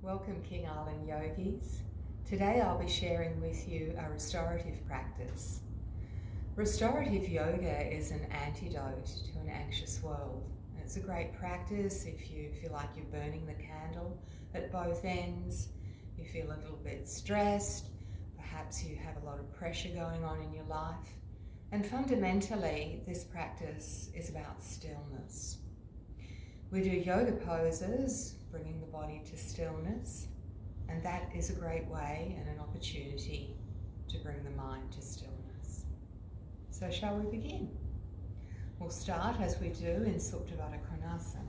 Welcome King Island Yogis. Today I'll be sharing with you a restorative practice. Restorative yoga is an antidote to an anxious world. It's a great practice if you feel like you're burning the candle at both ends, you feel a little bit stressed, perhaps you have a lot of pressure going on in your life. And fundamentally, this practice is about stillness. We do yoga poses, bringing the body to stillness, and that is a great way and an opportunity to bring the mind to stillness. So shall we begin? We'll start as we do in Supta Baddha Konasana,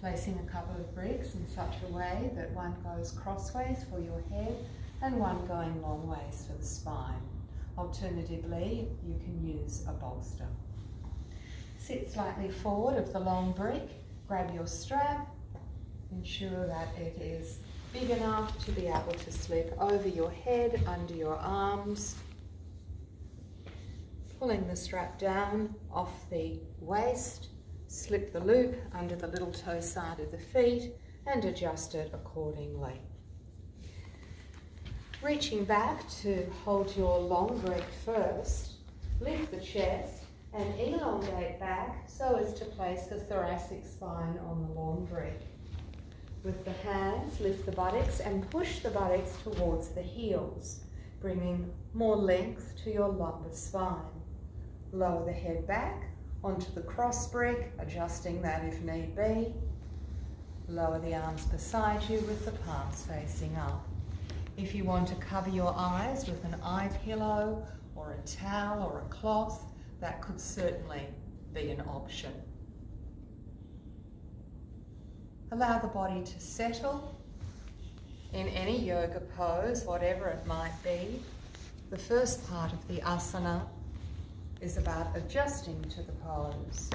placing a couple of bricks in such a way that one goes crossways for your head and one going long ways for the spine. Alternatively, you can use a bolster. Sit slightly forward of the long brick, grab your strap, ensure that it is big enough to be able to slip over your head, under your arms, pulling the strap down off the waist, slip the loop under the little toe side of the feet and adjust it accordingly. Reaching back to hold your long brick first, lift the chest and elongate back so as to place the thoracic spine on the long brick. With the hands, lift the buttocks and push the buttocks towards the heels, bringing more length to your lumbar spine. Lower the head back onto the cross brick, adjusting that if need be. Lower the arms beside you with the palms facing up. If you want to cover your eyes with an eye pillow or a towel or a cloth, that could certainly be an option. Allow the body to settle in any yoga pose, whatever it might be. The first part of the asana is about adjusting to the pose,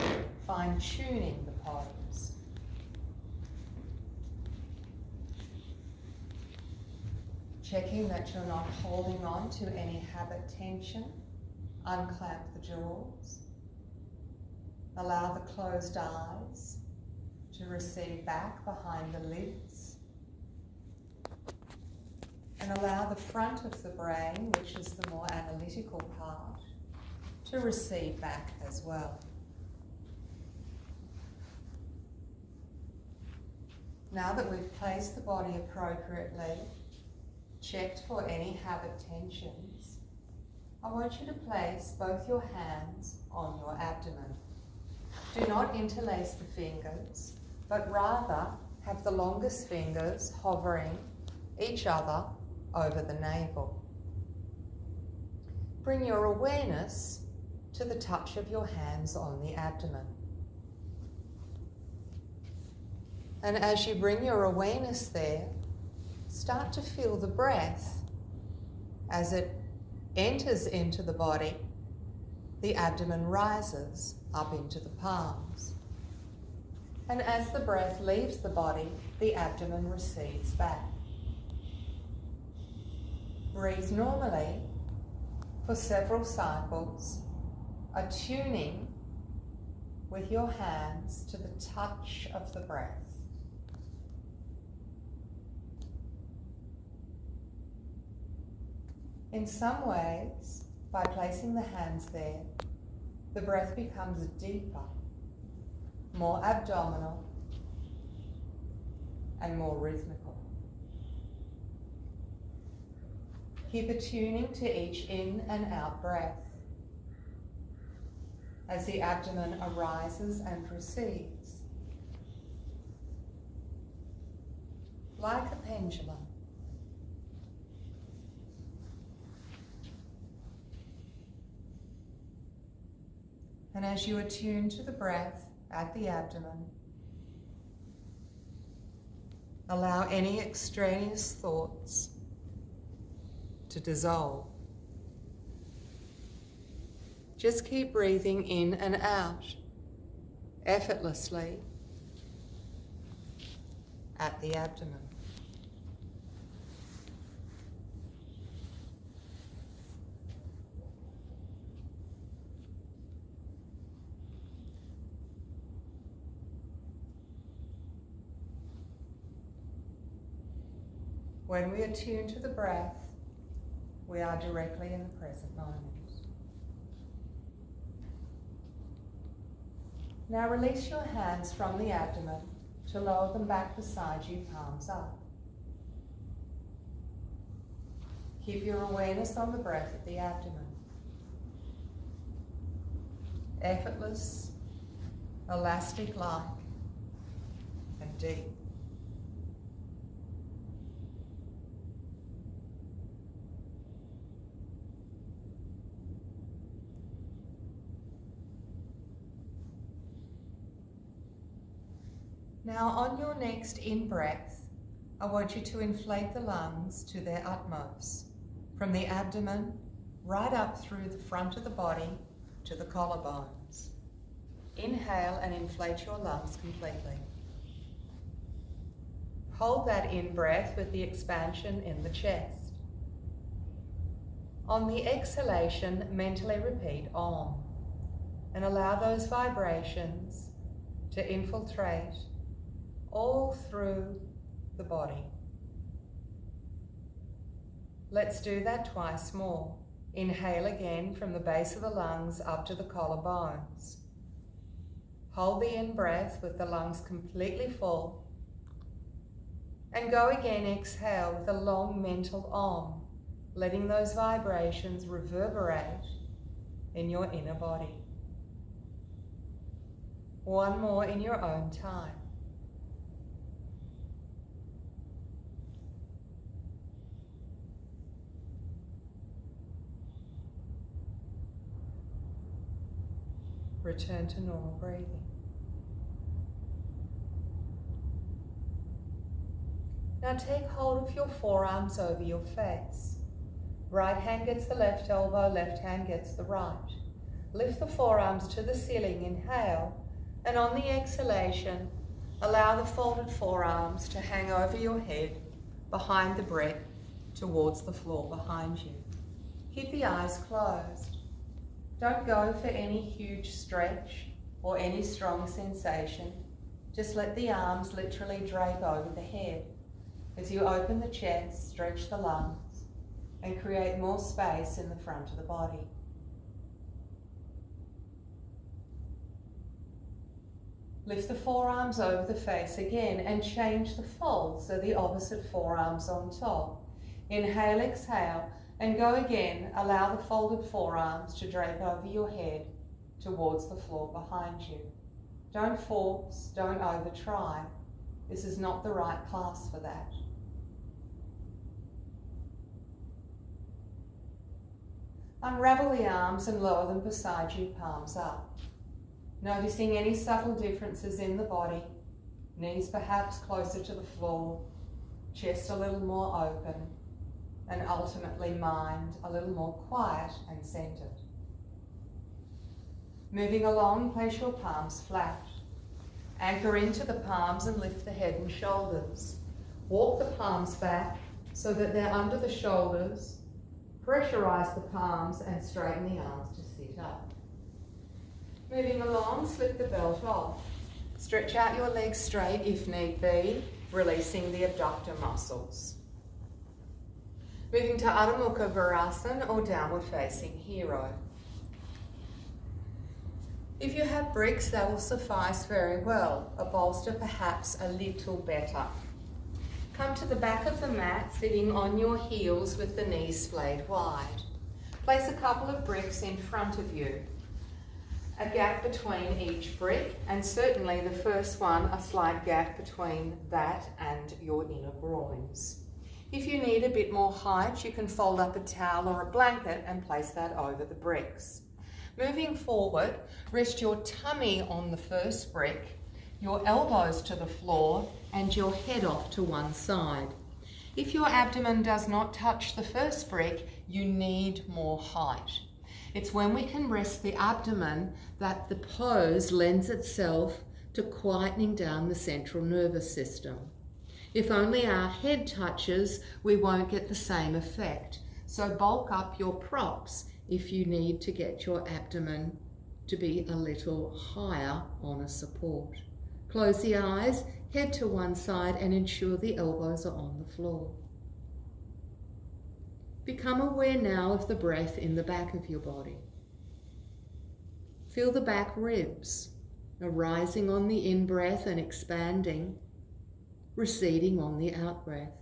fine-tuning the pose. Checking that you're not holding on to any habit tension. Unclamp the jaws. Allow the closed eyes to recede back behind the lids. And allow the front of the brain, which is the more analytical part, to recede back as well. Now that we've placed the body appropriately, checked for any habit tensions, I want you to place both your hands on your abdomen. Do not interlace the fingers, but rather have the longest fingers hovering each other over the navel. Bring your awareness to the touch of your hands on the abdomen. And as you bring your awareness there, start to feel the breath as it enters into the body. The abdomen rises up into the palms. And as the breath leaves the body, the abdomen recedes back. Breathe normally for several cycles, attuning with your hands to the touch of the breath. In some ways, by placing the hands there, the breath becomes deeper, more abdominal, and more rhythmical. Keep attuning to each in and out breath as the abdomen arises and recedes, like a pendulum. And as you attune to the breath at the abdomen, allow any extraneous thoughts to dissolve. Just keep breathing in and out, effortlessly, at the abdomen. When we attune to the breath, we are directly in the present moment. Now release your hands from the abdomen to lower them back beside you, palms up. Keep your awareness on the breath at the abdomen. Effortless, elastic-like, and deep. Now on your next in-breath, I want you to inflate the lungs to their utmost, from the abdomen right up through the front of the body to the collarbones. Inhale and inflate your lungs completely. Hold that in-breath with the expansion in the chest. On the exhalation, mentally repeat Om and allow those vibrations to infiltrate all through the body. Let's do that twice more. Inhale again from the base of the lungs up to the collarbones. Hold the in-breath with the lungs completely full. And go again, exhale with a long mental Om, letting those vibrations reverberate in your inner body. One more in your own time. Return to normal breathing. Now take hold of your forearms over your face. Right hand gets the left elbow, left hand gets the right. Lift the forearms to the ceiling, inhale, and on the exhalation, allow the folded forearms to hang over your head, behind the brick, towards the floor behind you. Keep the eyes closed. Don't go for any huge stretch or any strong sensation. Just let the arms literally drape over the head. As you open the chest, stretch the lungs, and create more space in the front of the body. Lift the forearms over the face again and change the fold, so the opposite forearms on top. Inhale, exhale, and go again. Allow the folded forearms to drape over your head towards the floor behind you. Don't force, don't over try. This is not the right class for that. Unravel the arms and lower them beside you, palms up. Noticing any subtle differences in the body, knees perhaps closer to the floor, chest a little more open, and ultimately mind a little more quiet and centered. Moving along, place your palms flat. Anchor into the palms and lift the head and shoulders. Walk the palms back so that they're under the shoulders. Pressurize the palms and straighten the arms to sit up. Moving along, slip the belt off. Stretch out your legs straight if need be, releasing the abductor muscles. Moving to Adho Mukha Virasana or downward facing hero. If you have bricks, that will suffice very well. A bolster perhaps a little better. Come to the back of the mat, sitting on your heels with the knees splayed wide. Place a couple of bricks in front of you. A gap between each brick, and certainly the first one, a slight gap between that and your inner groins. If you need a bit more height, you can fold up a towel or a blanket and place that over the bricks. Moving forward, rest your tummy on the first brick, your elbows to the floor, and your head off to one side. If your abdomen does not touch the first brick, you need more height. It's when we can rest the abdomen that the pose lends itself to quietening down the central nervous system. If only our head touches, we won't get the same effect. So bulk up your props if you need to get your abdomen to be a little higher on a support. Close the eyes, head to one side, and ensure the elbows are on the floor. Become aware now of the breath in the back of your body. Feel the back ribs arising on the in-breath and expanding, receding on the out-breath.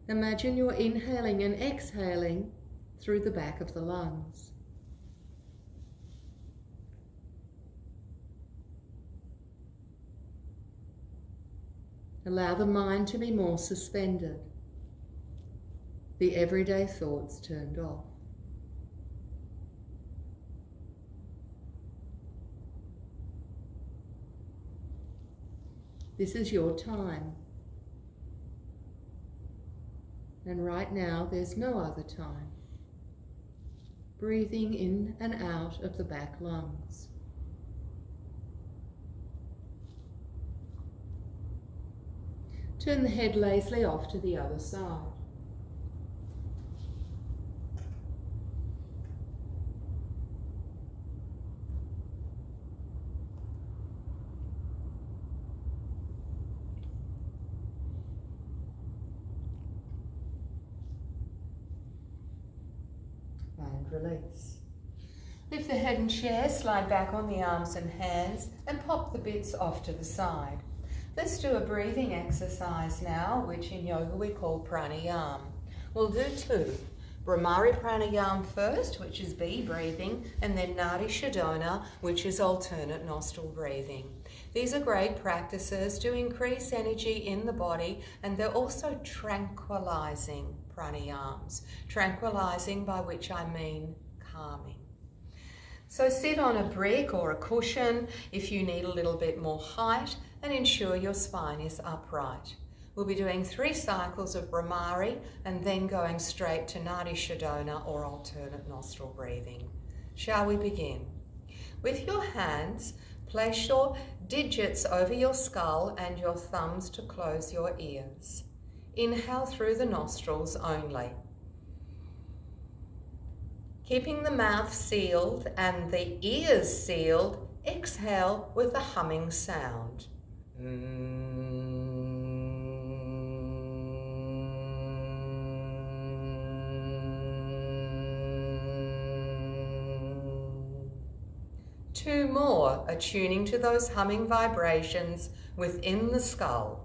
Imagine you're inhaling and exhaling through the back of the lungs. Allow the mind to be more suspended, the everyday thoughts turned off. This is your time. And right now, there's no other time. Breathing in and out of the back lungs. Turn the head lazily off to the other side. And release. Lift the head and chair, slide back on the arms and hands, and pop the bits off to the side. Let's do a breathing exercise now, which in yoga we call pranayama. We'll do two. Bhramari pranayama first, which is B breathing, and then Nadi Shodhana, which is alternate nostril breathing. These are great practices to increase energy in the body, and they're also tranquilizing pranayams. Tranquilizing, by which I mean calming. So sit on a brick or a cushion if you need a little bit more height, and ensure your spine is upright. We'll be doing 3 cycles of Bhramari and then going straight to Nadi Shodhana or alternate nostril breathing. Shall we begin? With your hands, place your digits over your skull and your thumbs to close your ears. Inhale through the nostrils only. Keeping the mouth sealed and the ears sealed, exhale with a humming sound. Two more, attuning to those humming vibrations within the skull.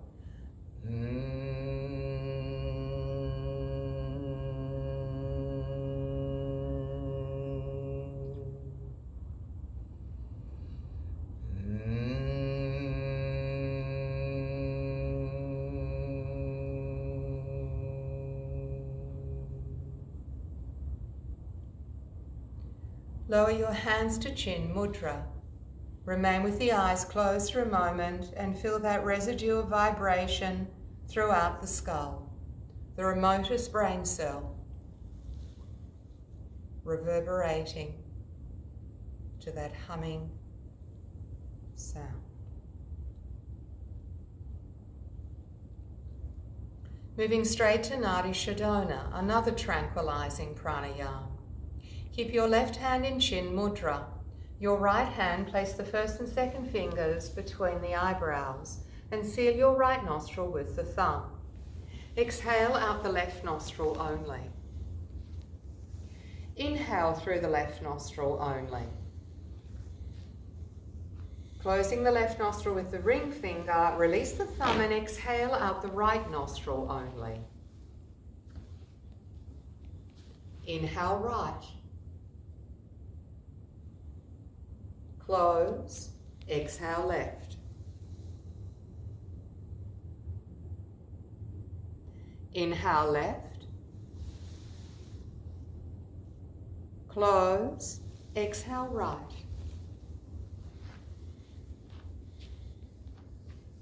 Lower your hands to chin mudra. Remain with the eyes closed for a moment and feel that residue of vibration throughout the skull, the remotest brain cell, reverberating to that humming sound. Moving straight to Nadi Shodhana, another tranquilizing pranayama. Keep your left hand in chin mudra. Your right hand, place the first and second fingers between the eyebrows and seal your right nostril with the thumb. Exhale out the left nostril only. Inhale through the left nostril only. Closing the left nostril with the ring finger, release the thumb and exhale out the right nostril only. Inhale right. Close, exhale left. Inhale left. Close, exhale right.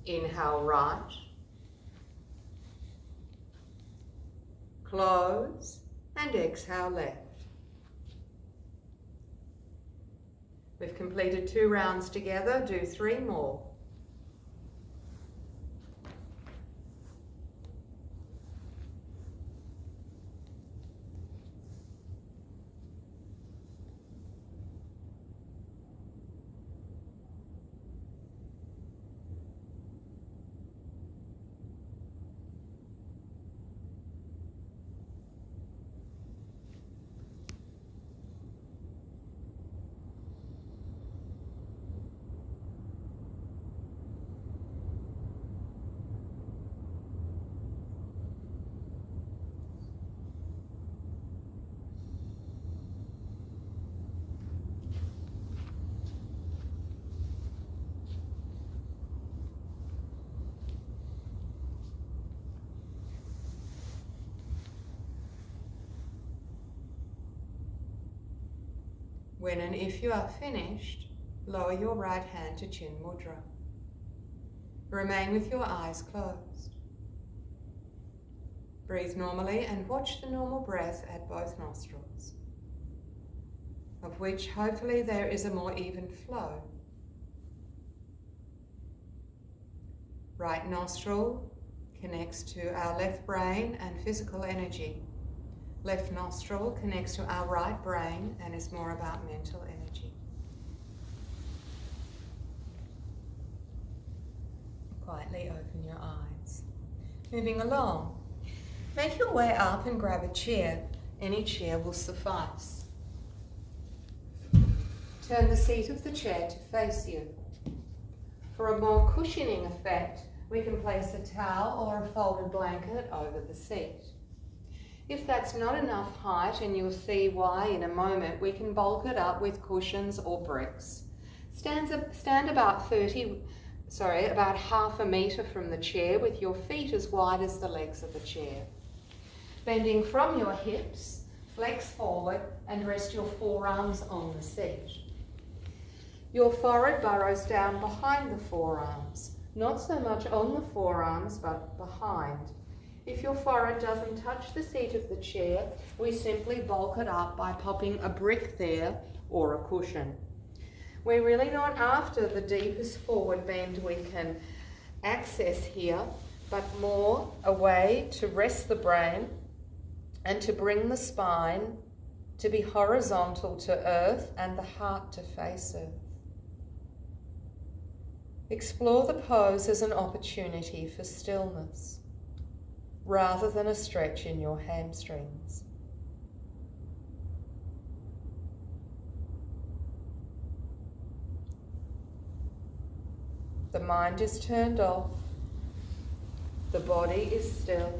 Inhale right. Close and exhale left. We've completed 2 rounds together, do 3 more. When and if you are finished, lower your right hand to Chin Mudra. Remain with your eyes closed. Breathe normally and watch the normal breath at both nostrils, of which hopefully there is a more even flow. Right nostril connects to our left brain and physical energy. Left nostril connects to our right brain and is more about mental energy. Quietly open your eyes. Moving along, make your way up and grab a chair. Any chair will suffice. Turn the seat of the chair to face you. For a more cushioning effect, we can place a towel or a folded blanket over the seat. If that's not enough height, and you'll see why in a moment, we can bulk it up with cushions or bricks. Stand about about half a metre from the chair with your feet as wide as the legs of the chair. Bending from your hips, flex forward and rest your forearms on the seat. Your forehead burrows down behind the forearms, not so much on the forearms but behind. If your forehead doesn't touch the seat of the chair, we simply bulk it up by popping a brick there or a cushion. We're really not after the deepest forward bend we can access here, but more a way to rest the brain and to bring the spine to be horizontal to earth and the heart to face earth. Explore the pose as an opportunity for stillness, rather than a stretch in your hamstrings. The mind is turned off, the body is still,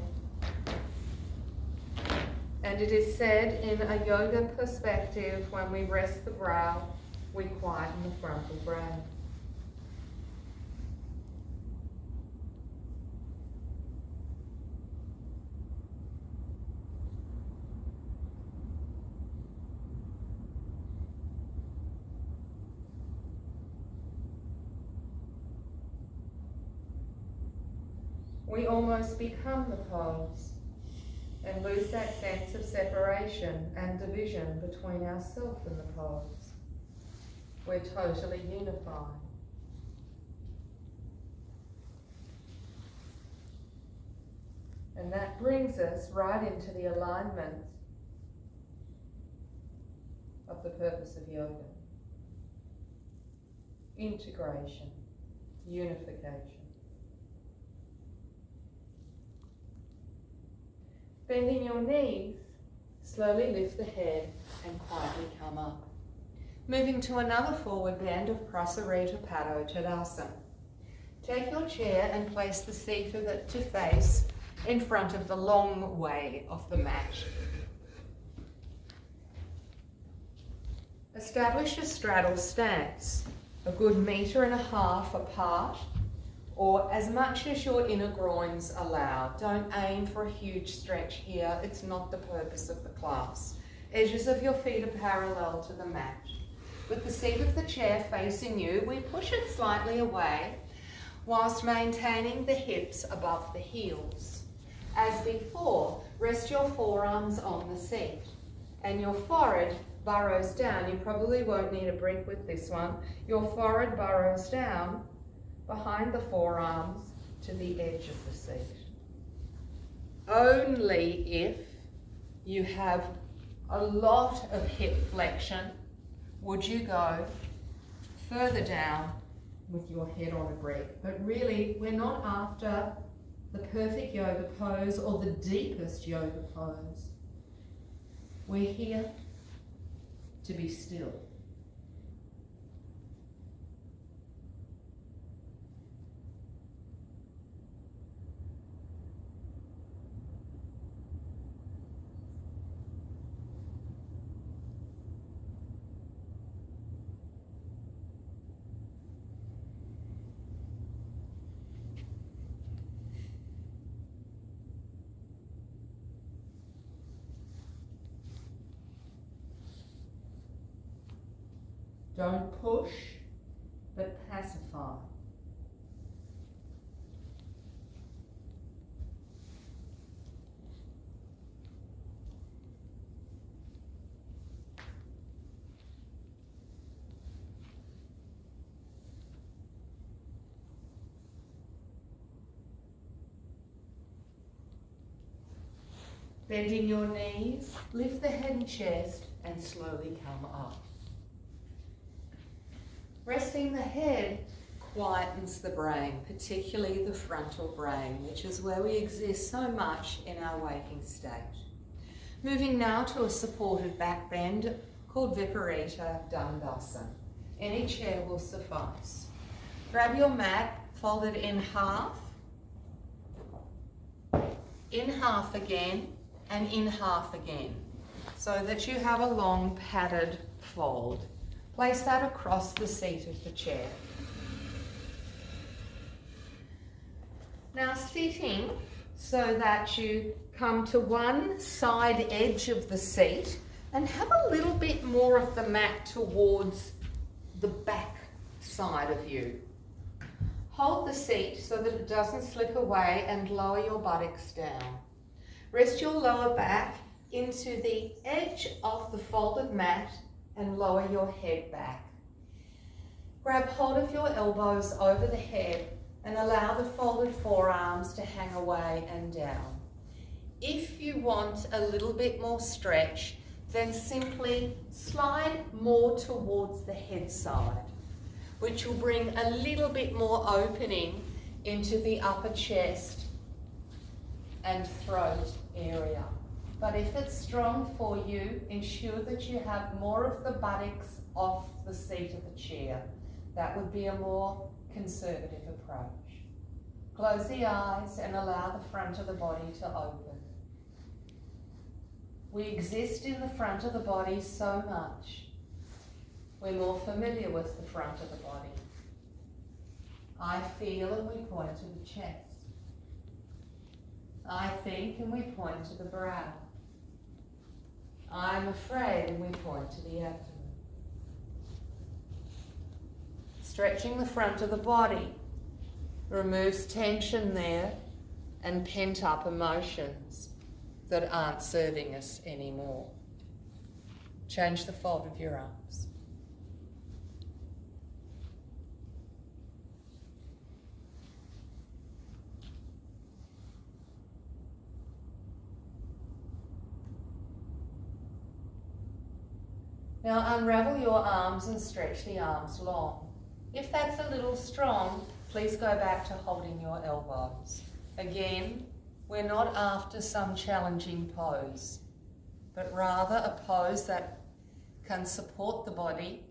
and it is said in a yoga perspective, when we rest the brow, we quieten the frontal brain. We almost become the pose and lose that sense of separation and division between ourselves and the pose. We're totally unified. And that brings us right into the alignment of the purpose of yoga. Integration, unification. Bending your knees, slowly lift the head and quietly come up. Moving to another forward bend of Prasarita Padottanasana. Take your chair and place the seat of it to face in front of the long way of the mat. Establish a straddle stance, a good 1.5 meters apart, or as much as your inner groins allow. Don't aim for a huge stretch here. It's not the purpose of the class. Edges of your feet are parallel to the mat. With the seat of the chair facing you, we push it slightly away whilst maintaining the hips above the heels. As before, rest your forearms on the seat and your forehead burrows down. You probably won't need a brick with this one. Your forehead burrows down behind the forearms to the edge of the seat. Only if you have a lot of hip flexion would you go further down with your head on a brick. But really, we're not after the perfect yoga pose or the deepest yoga pose. We're here to be still. Don't push, but pacify. Bending your knees, lift the head and chest and slowly come up. Resting the head quietens the brain, particularly the frontal brain, which is where we exist so much in our waking state. Moving now to a supported back bend called Viparita Dandasana. Any chair will suffice. Grab your mat, fold it in half again, and in half again, so that you have a long padded fold. Place that across the seat of the chair. Now sitting so that you come to one side edge of the seat and have a little bit more of the mat towards the back side of you. Hold the seat so that it doesn't slip away and lower your buttocks down. Rest your lower back into the edge of the folded mat and lower your head back. Grab hold of your elbows over the head and allow the folded forearms to hang away and down. If you want a little bit more stretch, then simply slide more towards the head side, which will bring a little bit more opening into the upper chest and throat area. But if it's strong for you, ensure that you have more of the buttocks off the seat of the chair. That would be a more conservative approach. Close the eyes and allow the front of the body to open. We exist in the front of the body so much. We're more familiar with the front of the body. I feel and we point to the chest. I think and we point to the brow. I'm afraid and we point to the abdomen. Stretching the front of the body removes tension there and pent up emotions that aren't serving us anymore. Change the fold of your arms. Now unravel your arms and stretch the arms long. If that's a little strong, please go back to holding your elbows. Again, we're not after some challenging pose, but rather a pose that can support the body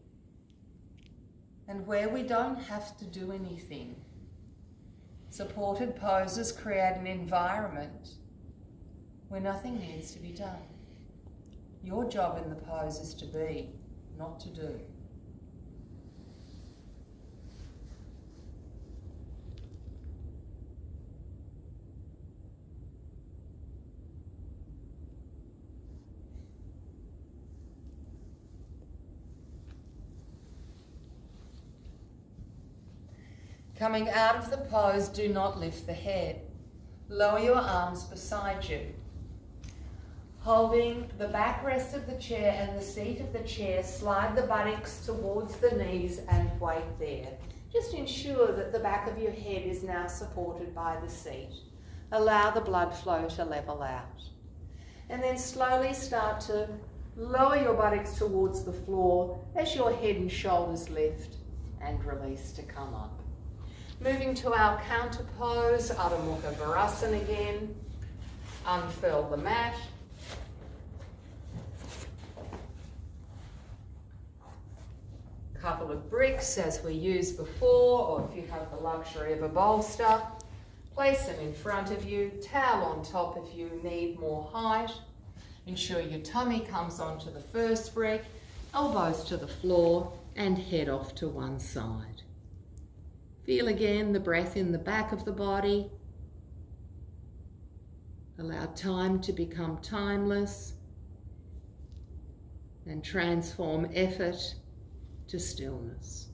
and where we don't have to do anything. Supported poses create an environment where nothing needs to be done. Your job in the pose is to be, not to do. Coming out of the pose, do not lift the head. Lower your arms beside you. Holding the backrest of the chair and the seat of the chair, slide the buttocks towards the knees and wait there. Just ensure that the back of your head is now supported by the seat. Allow the blood flow to level out. And then slowly start to lower your buttocks towards the floor as your head and shoulders lift and release to come up. Moving to our counter pose, Adho Mukha Virasana again. Unfurl the mat. Couple of bricks as we used before, or if you have the luxury of a bolster, place them in front of you, towel on top if you need more height. Ensure your tummy comes onto the first brick, elbows to the floor and head off to one side. Feel again the breath in the back of the body. Allow time to become timeless and transform effort to stillness.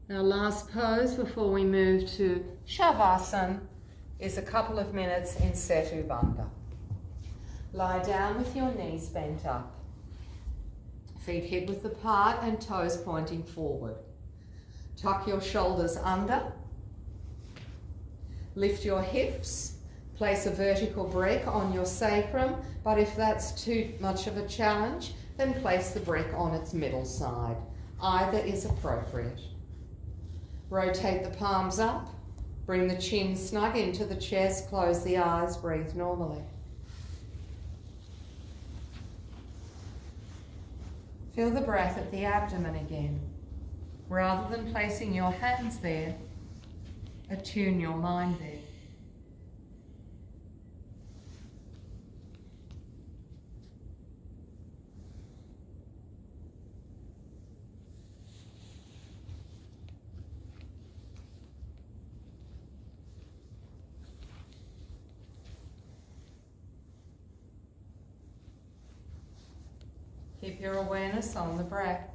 Our last pose before we move to Shavasana is a couple of minutes in Setu Bandha. Lie down with your knees bent up. Feet hip width apart and toes pointing forward. Tuck your shoulders under. Lift your hips. Place a vertical brick on your sacrum, but if that's too much of a challenge, then place the brick on its middle side. Either is appropriate. Rotate the palms up. Bring the chin snug into the chest. Close the eyes. Breathe normally. Feel the breath at the abdomen again. Rather than placing your hands there, attune your mind there. Keep your awareness on the breath.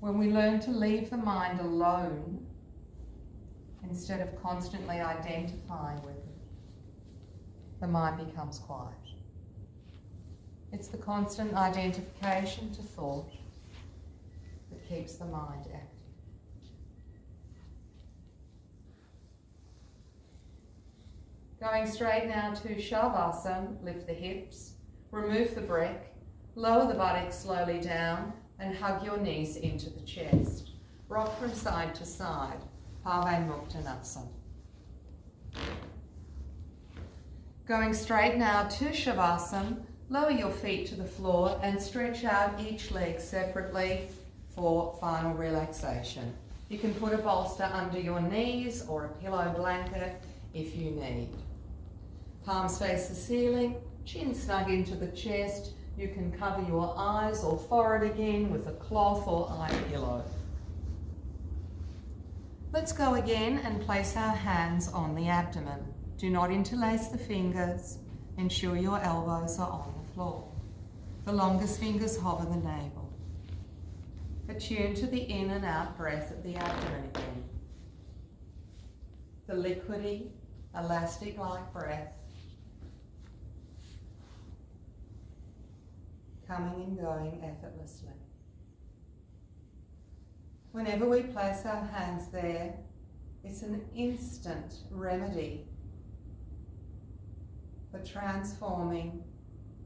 When we learn to leave the mind alone, instead of constantly identifying with it, the mind becomes quiet. It's the constant identification to thought that keeps the mind active. Going straight now to Shavasana, lift the hips, remove the brick, lower the buttocks slowly down and hug your knees into the chest. Rock from side to side, Pavanmuktanasana. Going straight now to Shavasana, lower your feet to the floor and stretch out each leg separately for final relaxation. You can put a bolster under your knees or a pillow blanket if you need. Palms face the ceiling, chin snug into the chest. You can cover your eyes or forehead again with a cloth or eye pillow. Let's go again and place our hands on the abdomen. Do not interlace the fingers. Ensure your elbows are on the floor. The longest fingers hover the navel. Attune to the in and out breath at the abdomen again. The liquidy, elastic-like breath coming and going effortlessly. Whenever we place our hands there, it's an instant remedy for transforming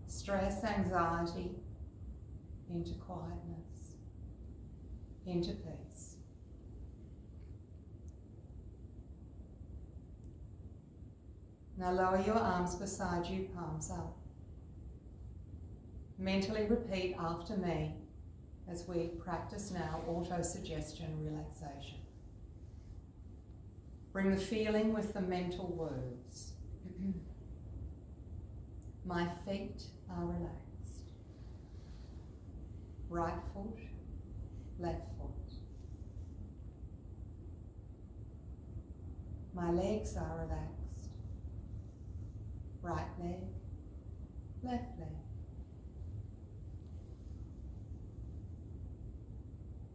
stress, anxiety into quietness, into peace. Now lower your arms beside you, palms up. Mentally repeat after me as we practice now auto-suggestion relaxation. Bring the feeling with the mental words. My feet are relaxed. Right foot, left foot. My legs are relaxed. Right leg, left leg.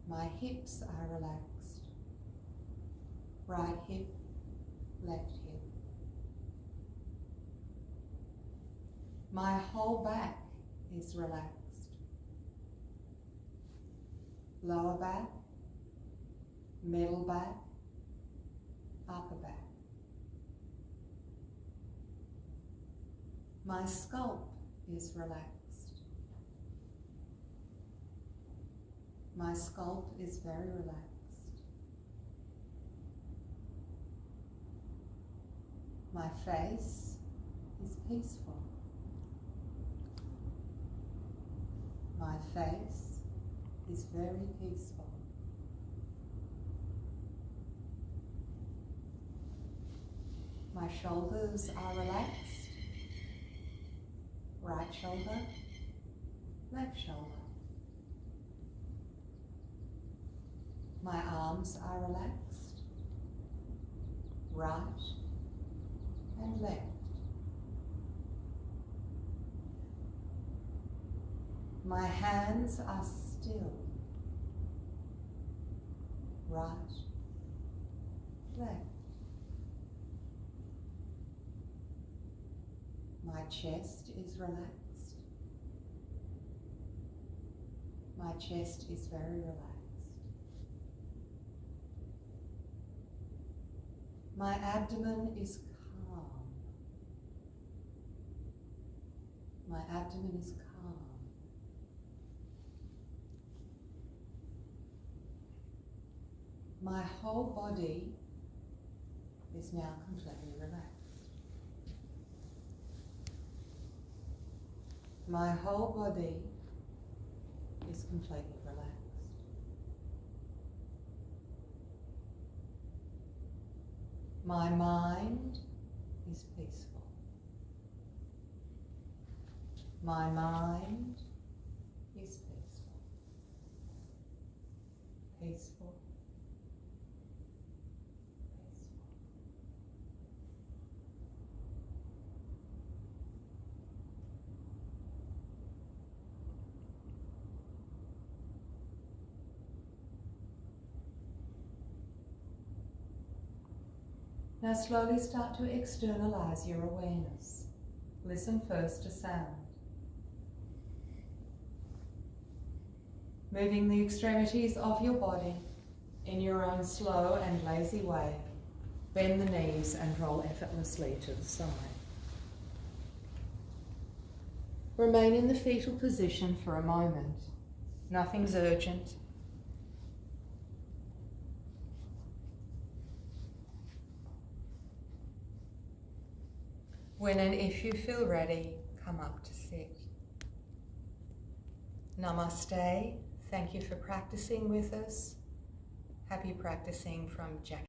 My hips are relaxed. Right hip, left hip. My whole back is relaxed. Lower back, middle back, upper back. My scalp is relaxed. My scalp is very relaxed. My face is peaceful. My face is very peaceful. My shoulders are relaxed. right shoulder, left shoulder. My arms are relaxed, right and left. My hands are still, right, left. My chest is relaxed. My chest is very relaxed. My abdomen is calm. My abdomen is calm. My whole body is now completely relaxed. My whole body is completely relaxed. My mind is peaceful. My mind is peaceful. Peaceful. Now slowly start to externalize your awareness. Listen first to sound. Moving the extremities of your body in your own slow and lazy way. Bend the knees and roll effortlessly to the side. Remain in the fetal position for a moment. Nothing's urgent. When and if you feel ready, come up to sit. Namaste. Thank you for practicing with us. Happy practicing from Jacqui.